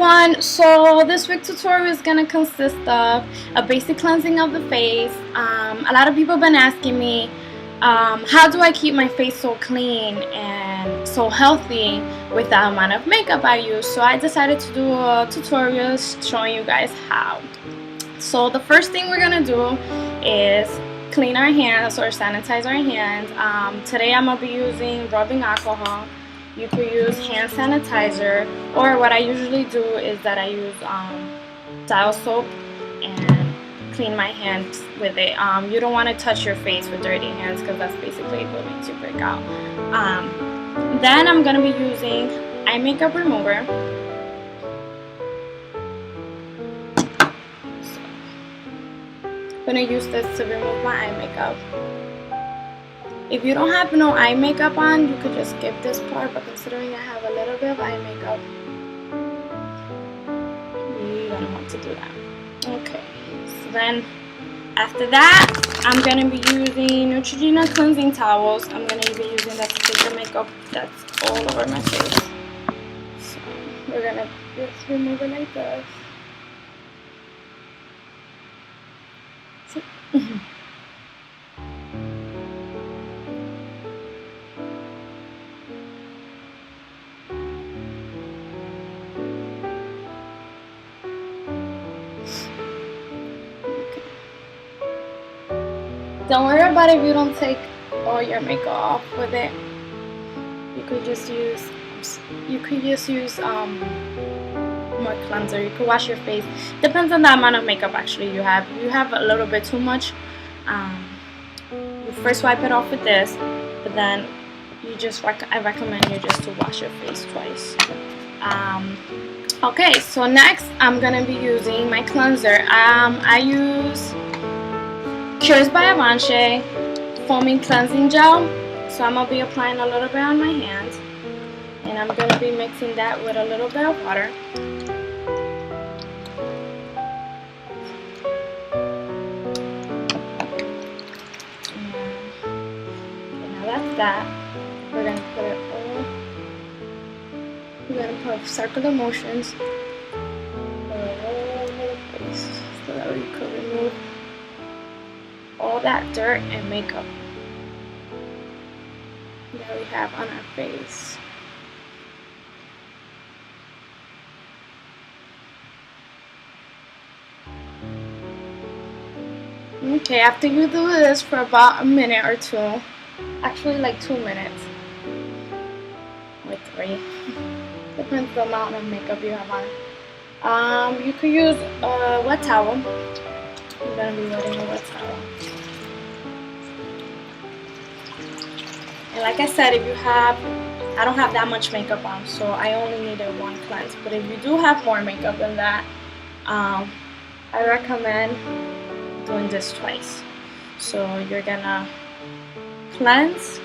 everyone, so this week tutorial is going to consist of a basic cleansing of the face. A lot of people have been asking me how do I keep my face so clean and so healthy with the amount of makeup I use. So I decided to do a tutorial showing you guys how. So the first thing we're going to do is clean our hands or sanitize our hands. Today I'm going to be using rubbing alcohol. You could use hand sanitizer, or what I usually do is that I use dial soap and clean my hands with it. You don't want to touch your face with dirty hands because that's basically what makes you break out. Then I'm going to be using eye makeup remover. So, I'm going to use this to remove my eye makeup. If you don't have no eye makeup on, you could just skip this part, but considering I have a little bit of eye makeup, you're going to want to do that. Okay, so then after that, I'm going to be using Neutrogena cleansing towels. I'm going to be using that to take the makeup that's all over my face. So we're going to just remove it like this. So, don't worry about it if you don't take all your makeup off with it. You could just use more cleanser. You could wash your face. Depends on the amount of makeup actually you have. If you have a little bit too much, you first wipe it off with this, but then I recommend you just to wash your face twice. Okay, so next I'm gonna be using my cleanser. I use Cures by Avanche foaming cleansing gel. So I'm going to be applying a little bit on my hands, and I'm going to be mixing that with a little bit of water. And now that's that. We're going to put it all, we're going to put circular motions all over the face so that we could remove all that dirt and makeup that we have on our face. Okay, after you do this for about a minute or two, actually like 2 minutes or 3, depends on the amount of makeup you have on. You could use a wet towel. I'm going to be wetting a wet towel. And like I said, I don't have that much makeup on, so I only needed one cleanse. But if you do have more makeup than that, I recommend doing this twice. So you're gonna cleanse,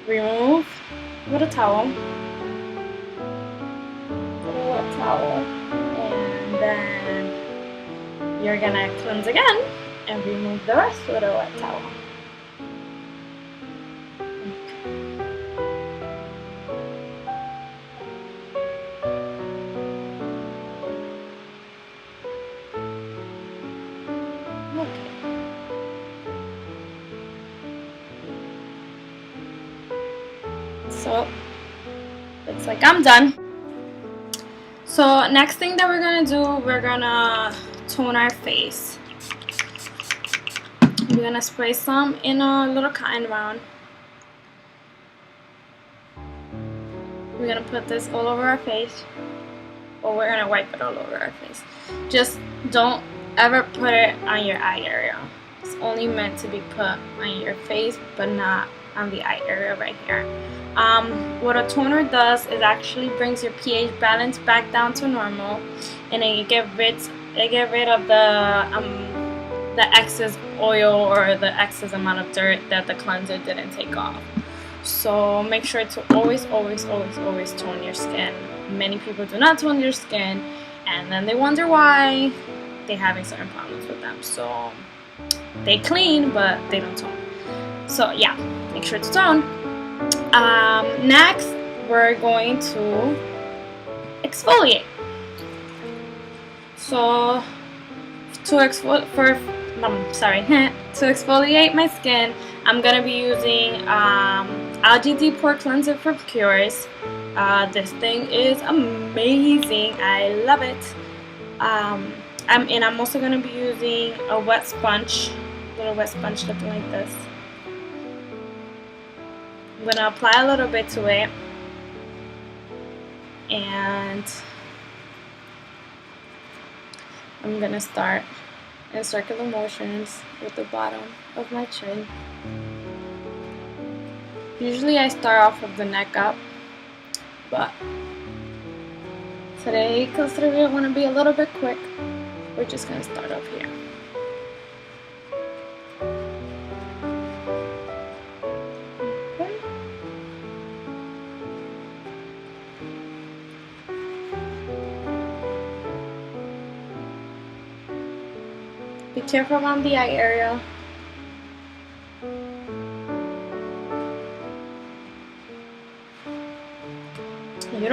remove with a towel, and then you're gonna cleanse again and remove the rest with a wet towel. So looks like I'm done. So next thing that we're gonna do, we're gonna tone our face. We're gonna spray some in a little cotton round. We're gonna put this all over our face, or we're gonna wipe it all over our face. Just don't ever put it on your eye area. It's only meant to be put on your face, but not on the eye area right here. What a toner does is actually brings your pH balance back down to normal, and then you get rid of the excess oil or the excess amount of dirt that the cleanser didn't take off. So make sure to always tone your skin. Many people do not tone their skin, and then they wonder why they're having certain problems with them. So they clean, but they don't tone. So yeah, make sure to tone. Next, we're going to exfoliate. So to exfoliate my skin, I'm gonna be using Algae Deep Pore Cleanser from Cures. This thing is amazing. I love it. I'm also gonna be using a wet sponge, little wet sponge looking like this. I'm gonna apply a little bit to it, and I'm gonna start in circular motions with the bottom of my chin. Usually I start off with the neck up, but today, because I want to be a little bit quick, we're just gonna start up here. Okay. Be careful around the eye area. You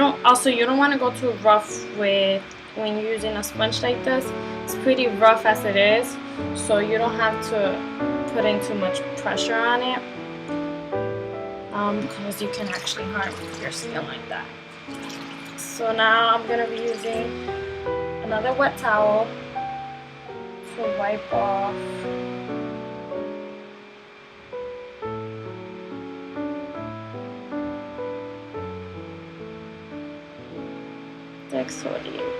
don't want to go too rough with when you're using a sponge like this. It's pretty rough as it is, so you don't have to put in too much pressure on it, because you can actually harm your skin like that. So now I'm gonna be using another wet towel to wipe off the exfoliate.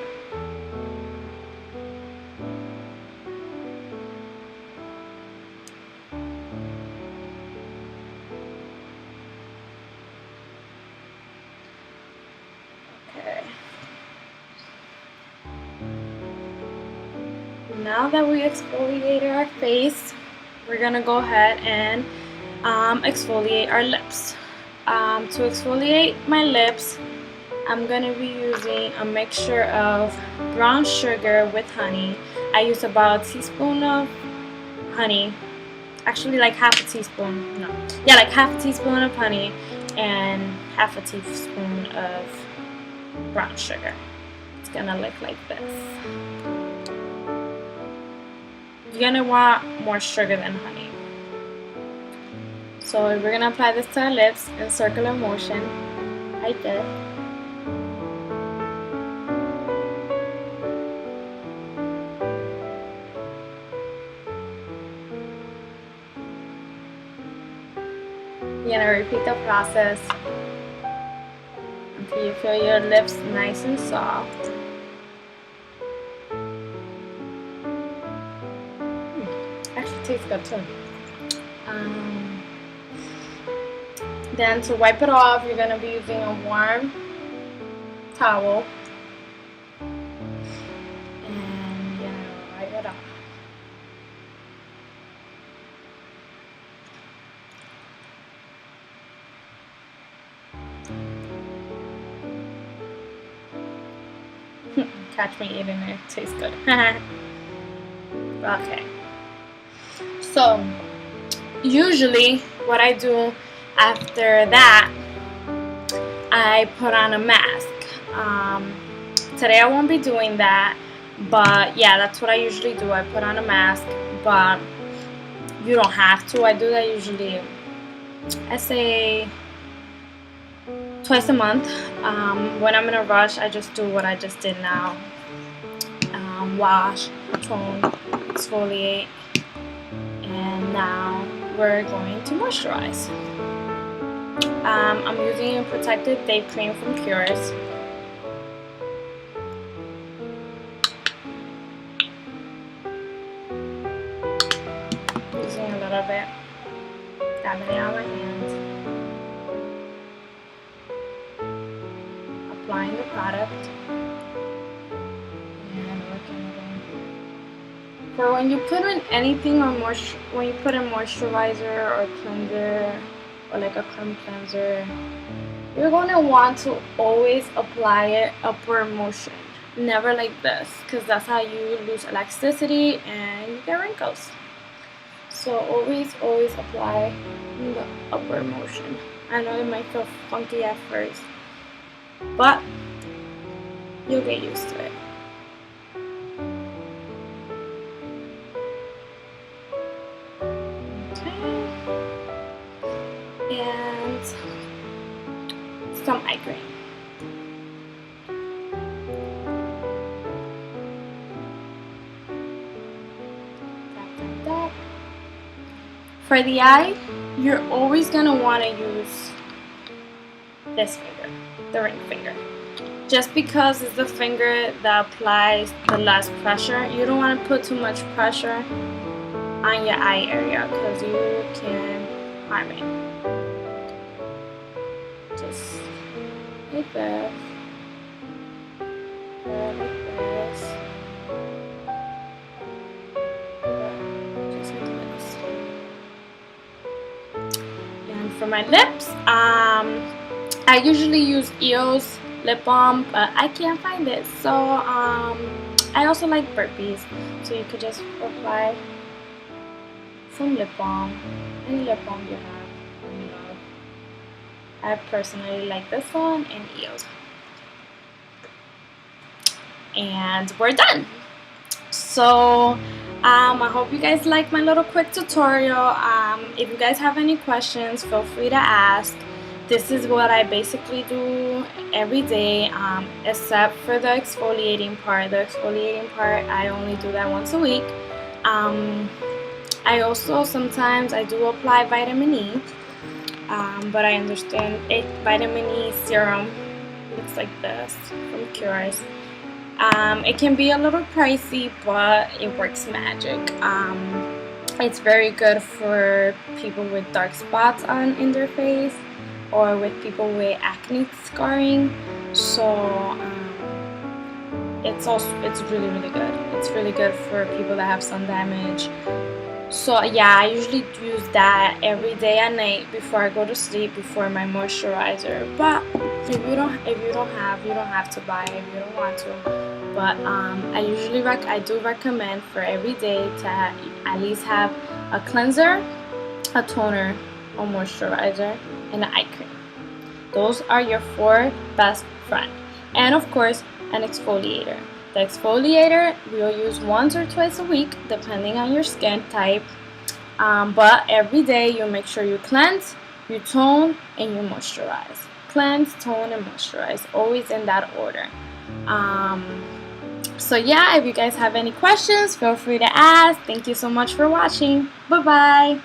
Okay. Now that we exfoliated our face, we're gonna go ahead and exfoliate our lips. To exfoliate my lips, I'm gonna be using a mixture of brown sugar with honey. I use about a teaspoon of honey, actually like half a teaspoon, like half a teaspoon of honey and half a teaspoon of brown sugar. It's gonna look like this. You're gonna want more sugar than honey. So we're gonna apply this to our lips in circular motion, like this. You're gonna repeat the process until you feel your lips nice and soft. Actually tastes good too. Then to wipe it off, you're gonna be using a warm towel and you're gonna wipe it off. Catch me eating it. Tastes good. Okay. So usually what I do after that, I put on a mask. Today I won't be doing that, but yeah, that's what I usually do. I put on a mask, but you don't have to. I do that usually, I say twice a month. When I'm in a rush, I just do what I just did now. Wash, tone, exfoliate, and now we're going to moisturize. I'm using a protective day cream from Cures. Using a little bit, dabbing it on my hands. Applying the product and working it in. For when you put in anything or when you put in moisturizer or cleanser or like a cream cleanser, you're going to want to always apply it upward motion, never like this, because that's how you lose elasticity and you get wrinkles. So always apply in the upward motion. I know it might feel funky at first, but You'll get used to it. Okay. And some eye cream. For the eye, you're always going to want to use this finger, the ring finger. Just because it's the finger that applies the less pressure, you don't want to put too much pressure on your eye area because you can harm it. Just like this. Like this. Just like this. And for my lips, I usually use EOS lip balm, but I can't find it. So I also like burpees, so you could just apply some lip balm, any lip balm you have. I personally like this one and EOS. And we're done. So I hope you guys like my little quick tutorial. If you guys have any questions, feel free to ask. This is what I basically do every day, except for the exfoliating part. The exfoliating part, I only do that once a week. I also sometimes I do apply vitamin E, but I understand vitamin E serum looks like this from Cures. It can be a little pricey, but it works magic. It's very good for people with dark spots in their face, or with people with acne scarring. So it's really good. It's really good for people that have sun damage. So yeah, I usually use that every day at night before I go to sleep, before my moisturizer. But if you don't have, you don't have to buy it if you don't want to. But I do recommend for every day to at least have a cleanser, a toner, a moisturizer, and an eye cream. Those are your 4 best friends. And of course, an exfoliator. The exfoliator we'll use once or twice a week, depending on your skin type. But every day you make sure you cleanse, you tone, and you moisturize. Cleanse, tone, and moisturize. Always in that order. So yeah, if you guys have any questions, feel free to ask. Thank you so much for watching. Bye-bye.